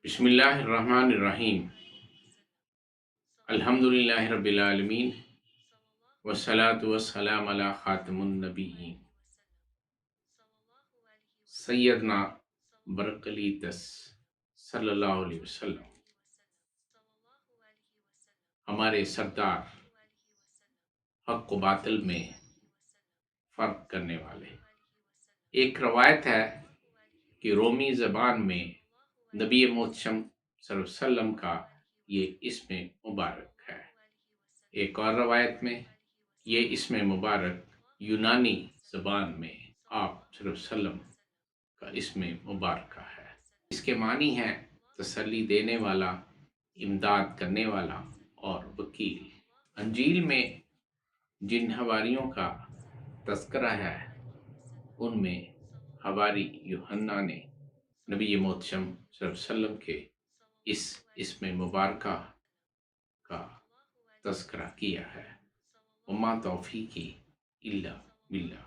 بسم اللہ الرحمن الرحیم۔ الحمدللہ رب العالمین، والصلاة والسلام علی خاتم النبیین، سیدنا برقلیطس صلی اللہ علیہ وسلم، ہمارے سردار، حق و باطل میں فرق کرنے والے۔ ایک روایت ہے کہ رومی زبان میں نبی محتشم صلی اللہ علیہ وسلم کا یہ اسم مبارک ہے۔ ایک اور روایت میں یہ اسم مبارک یونانی زبان میں آپ صلی اللہ علیہ وسلم کا اسم مبارکہ ہے۔ اس کے معنی ہے تسلی دینے والا، امداد کرنے والا اور وکیل۔ انجیل میں جن حواریوں کا تذکرہ ہے ان میں حواری یوحنا نے نبی محتشم صلی اللہ علیہ وسلم کے اس اسم مبارکہ کا تذکرہ کیا ہے۔ وما توفیقی الا باللہ۔